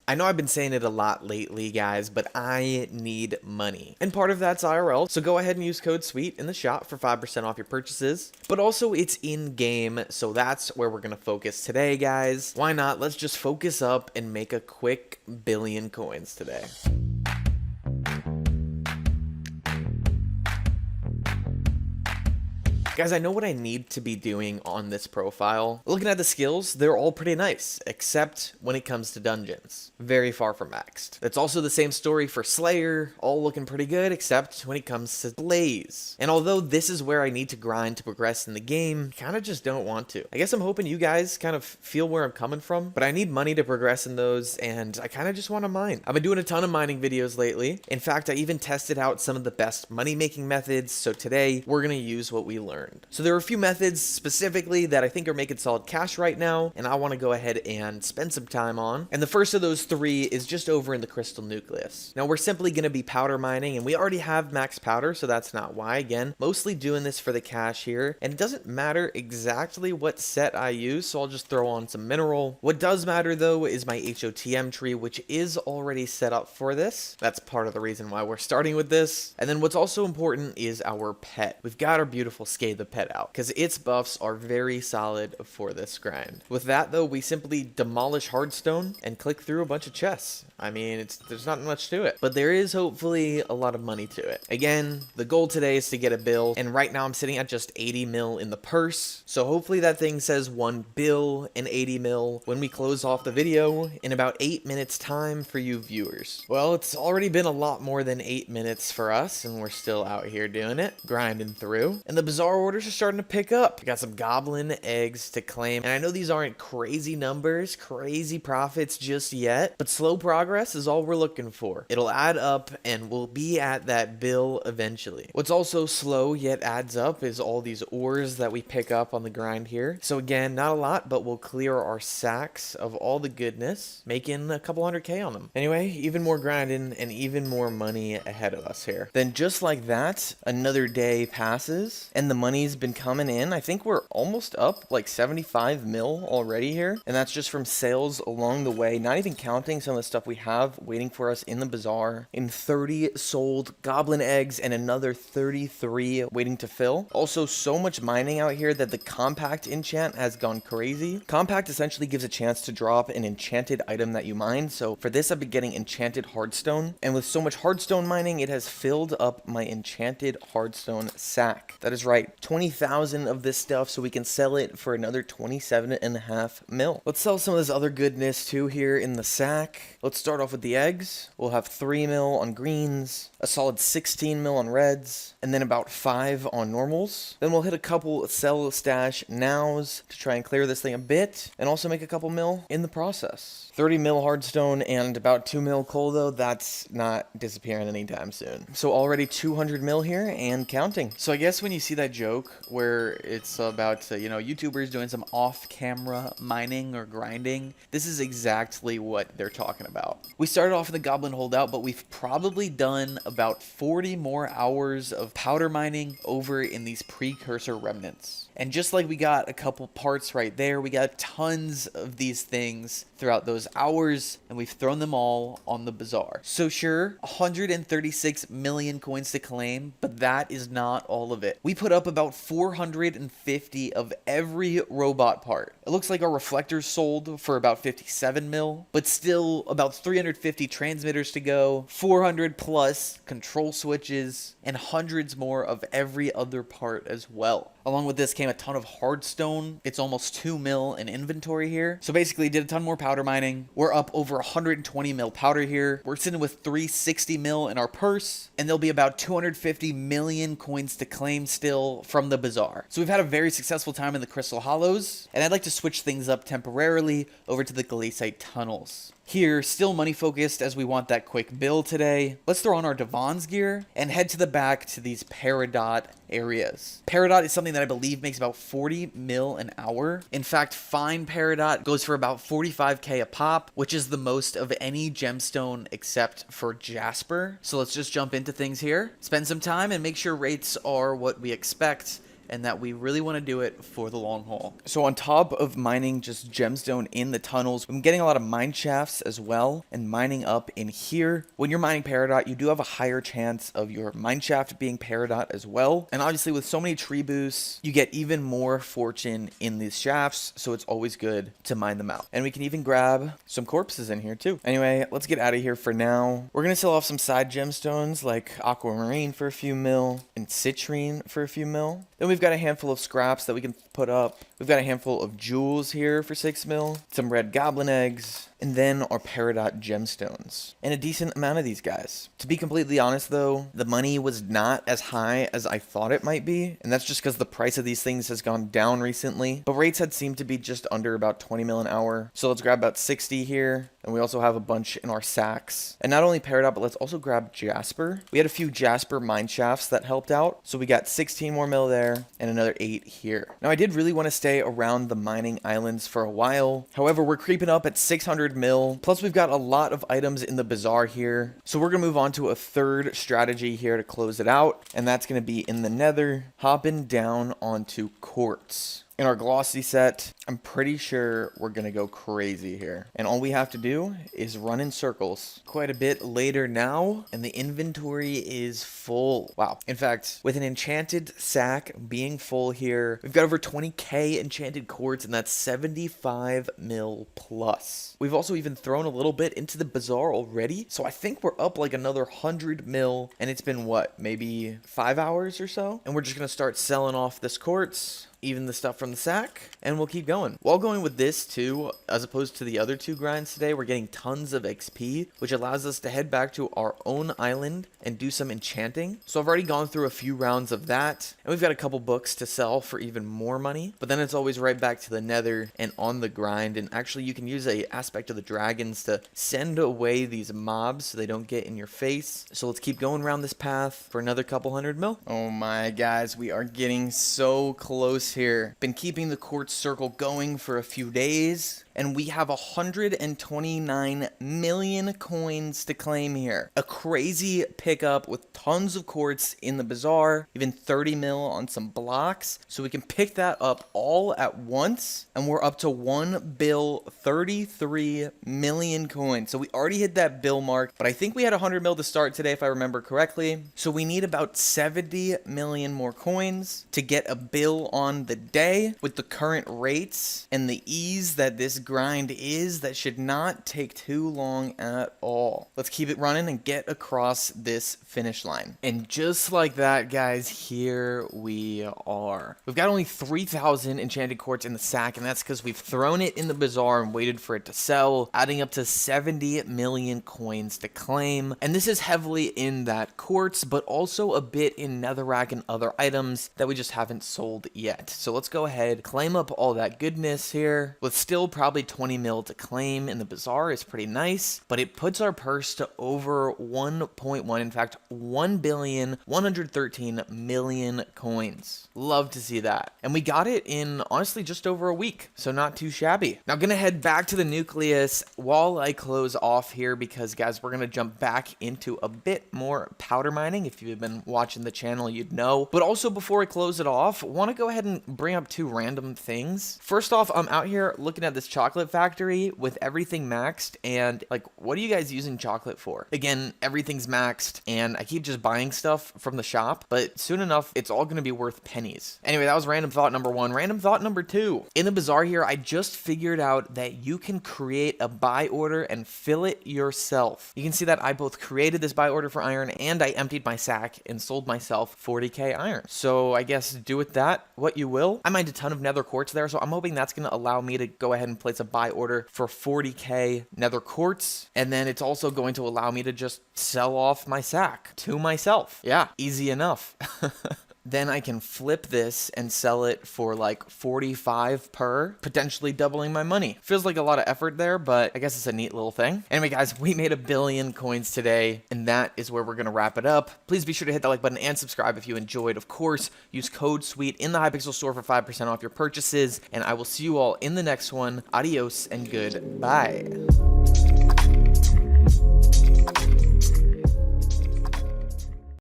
I know I've been saying it a lot lately, guys, but I need money. And part of that's IRL, so go ahead and use code SWEET in the shop for 5% off your purchases. But also it's in-game, so that's where we're gonna focus today, guys. Why not? Let's just focus up and make a quick billion coins today. Guys, I know what I need to be doing on this profile. Looking at the skills, they're all pretty nice, except when it comes to dungeons. Very far from maxed. That's also the same story for Slayer, all looking pretty good, except when it comes to Blaze. And although this is where I need to grind to progress in the game, kind of just don't want to. I guess I'm hoping you guys kind of feel where I'm coming from, but I need money to progress in those, and I kind of just want to mine. I've been doing a ton of mining videos lately. In fact, I even tested out some of the best money-making methods, so today we're going to use what we learned. So there are a few methods specifically that I think are making solid cash right now, and I want to go ahead and spend some time on. And the first of those three is just over in the crystal nucleus. Now we're simply going to be powder mining, and we already have max powder, so that's not why. Again, mostly doing this for the cash here, and it doesn't matter exactly what set I use, so I'll just throw on some mineral. What does matter though is my HOTM tree, which is already set up for this. That's part of the reason why we're starting with this. And then what's also important is our pet. We've got our beautiful Skate the pet out because its buffs are very solid for this grind. With that though, we simply demolish hardstone and click through a bunch of chests. I mean, there's not much to it, but there is hopefully a lot of money to it. Again, the goal today is to get a bill, and right now I'm sitting at just 80 mil in the purse, so hopefully that thing says 1 bill and 80 mil when we close off the video in about 8 minutes time for you viewers. Well, it's already been a lot more than 8 minutes for us, and we're still out here doing it, grinding through, and the bizarre orders are starting to pick up. We got some goblin eggs to claim, and I know these aren't crazy numbers, crazy profits just yet, but slow progress is all we're looking for. It'll add up and we'll be at that bill eventually. What's also slow yet adds up is all these ores that we pick up on the grind here. So again, not a lot, but we'll clear our sacks of all the goodness, making a couple 100K on them. Anyway, even more grinding and even more money ahead of us here. Then just like that, another day passes and the money's been coming in. I think we're almost up like 75 mil already here, and that's just from sales along the way, not even counting some of the stuff we have waiting for us in the bazaar. In 30 sold goblin eggs and another 33 waiting to fill. Also, so much mining out here that the compact enchant has gone crazy. Compact essentially gives a chance to drop an enchanted item that you mine, so for this I've been getting enchanted hardstone, and with so much hardstone mining, it has filled up my enchanted hardstone sack. That is right, 20,000 of this stuff, so we can sell it for another 27.5 mil. Let's sell some of this other goodness too here in the sack. Let's start off with the eggs. We'll have 3 mil on greens, a solid 16 mil on reds, and then about 5 on normals. Then we'll hit a couple sell stash nows to try and clear this thing a bit, and also make a couple mil in the process. 30 mil hardstone and about 2 mil coal though, that's not disappearing anytime soon. So already 200 mil here and counting. So I guess when you see that joke where it's about, YouTubers doing some off-camera mining or grinding, this is exactly what they're talking about. We started off in the goblin holdout, but we've probably done about 40 more hours of powder mining over in these precursor remnants. And just like we got a couple parts right there, we got tons of these things throughout those hours, and we've thrown them all on the bazaar. So sure, 136 million coins to claim, but that is not all of it. We put up about 450 of every robot part. It looks like our reflectors sold for about 57 mil, but still about 350 transmitters to go, 400 plus control switches, and hundreds more of every other part as well. Along with this came a ton of hardstone. It's almost 2 mil in inventory here. So basically did a ton more powder mining. We're up over 120 mil powder here. We're sitting with 360 mil in our purse, and there'll be about 250 million coins to claim still from the bazaar. So we've had a very successful time in the Crystal Hollows, and I'd like to switch things up temporarily over to the Glaciate Tunnels. Here, still money focused as we want that quick bill today. Let's throw on our Devon's gear and head to the back to these Peridot areas. Peridot is something that I believe makes about 40 mil an hour. In fact, fine Peridot goes for about 45k a pop, which is the most of any gemstone except for Jasper. So let's just jump into things here, spend some time and make sure rates are what we expect and that we really want to do it for the long haul. So on top of mining just gemstone in the tunnels, I'm getting a lot of mine shafts as well and mining up in here. When you're mining Peridot, you do have a higher chance of your mine shaft being Peridot as well. And obviously with so many tree boosts, you get even more fortune in these shafts. So it's always good to mine them out. And we can even grab some corpses in here too. Anyway, let's get out of here for now. We're going to sell off some side gemstones like aquamarine for a few mil and citrine for a few mil. Then we've got a handful of scraps that we can put up. We've got a handful of jewels here for 6 mil, some red goblin eggs, and then our Peridot gemstones, and a decent amount of these guys. To be completely honest though, the money was not as high as I thought it might be, and that's just because the price of these things has gone down recently, but rates had seemed to be just under about 20 mil an hour. So let's grab about 60 here, and we also have a bunch in our sacks. And not only Peridot, but let's also grab Jasper. We had a few Jasper mine shafts that helped out, so we got 16 more mil there, and another 8 here. Now I did really want to stay around the mining islands for a while, however we're creeping up at 600 mil, plus we've got a lot of items in the bazaar here, so we're gonna move on to a third strategy here to close it out, and that's gonna be in the nether, hopping down onto quartz. In our glossy set, I'm pretty sure we're gonna go crazy here. And all we have to do is run in circles. Quite a bit later now, and the inventory is full. Wow. In fact, with an enchanted sack being full here, we've got over 20k enchanted quartz, and that's 75 mil plus. We've also even thrown a little bit into the bazaar already, so I think we're up like another 100 mil, and it's been what, maybe 5 hours or so? And we're just gonna start selling off this quartz, even the stuff from the sack, and we'll keep going. While going with this too, as opposed to the other 2 grinds today, we're getting tons of XP, which allows us to head back to our own island and do some enchanting. So I've already gone through a few rounds of that, and we've got a couple books to sell for even more money, but then it's always right back to the nether and on the grind. And actually you can use a aspect of the dragons to send away these mobs so they don't get in your face. So let's keep going around this path for another couple 100 mil. Oh my guys, we are getting so close here. Been keeping the quartz circle going for a few days, and we have 129 million coins to claim here. A crazy pickup with tons of quartz in the bazaar, even 30 mil on some blocks. So we can pick that up all at once, and we're up to 1 bill 33 million coins. So we already hit that bill mark, but I think we had 100 mil to start today if I remember correctly. So we need about 70 million more coins to get a bill on the day. With the current rates and the ease that this grind is, that should not take too long at all. Let's keep it running and get across this finish line. And just like that, guys, here we are. We've got only 3,000 enchanted quartz in the sack, and that's because we've thrown it in the bazaar and waited for it to sell, adding up to 70 million coins to claim. And this is heavily in that quartz, but also a bit in netherrack and other items that we just haven't sold yet. So let's go ahead, claim up all that goodness here, with still probably 20 mil to claim in the bazaar. Is pretty nice, but it puts our purse to over 1.1, in fact 1,113 million coins. Love to see that. And we got it in honestly just over a week, so not too shabby. Now gonna head back to the nucleus while I close off here, because guys, we're gonna jump back into a bit more powder mining. If you've been watching the channel, you'd know. But also before I close it off, want to go ahead and bring up 2 random things. First off, I'm out here looking at this chocolate factory with everything maxed, and like, what are you guys using chocolate for? Again, everything's maxed, and I keep just buying stuff from the shop, but soon enough, it's all gonna be worth pennies. Anyway, that was random thought number 1. Random thought number 2. In the bazaar here, I just figured out that you can create a buy order and fill it yourself. You can see that I both created this buy order for iron, and I emptied my sack and sold myself 40k iron. So I guess do with that what you will. I mined a ton of nether quartz there, so I'm hoping that's going to allow me to go ahead and place a buy order for 40k nether quartz, and then it's also going to allow me to just sell off my sack to myself. Yeah, easy enough. Then I can flip this and sell it for like 45 per, potentially doubling my money. Feels like a lot of effort there, but I guess it's a neat little thing. Anyway, guys, we made 1 billion coins today, and that is where we're going to wrap it up. Please be sure to hit that like button and subscribe if you enjoyed. Of course, use code SWEET in the Hypixel store for 5% off your purchases, and I will see you all in the next one. Adios and goodbye.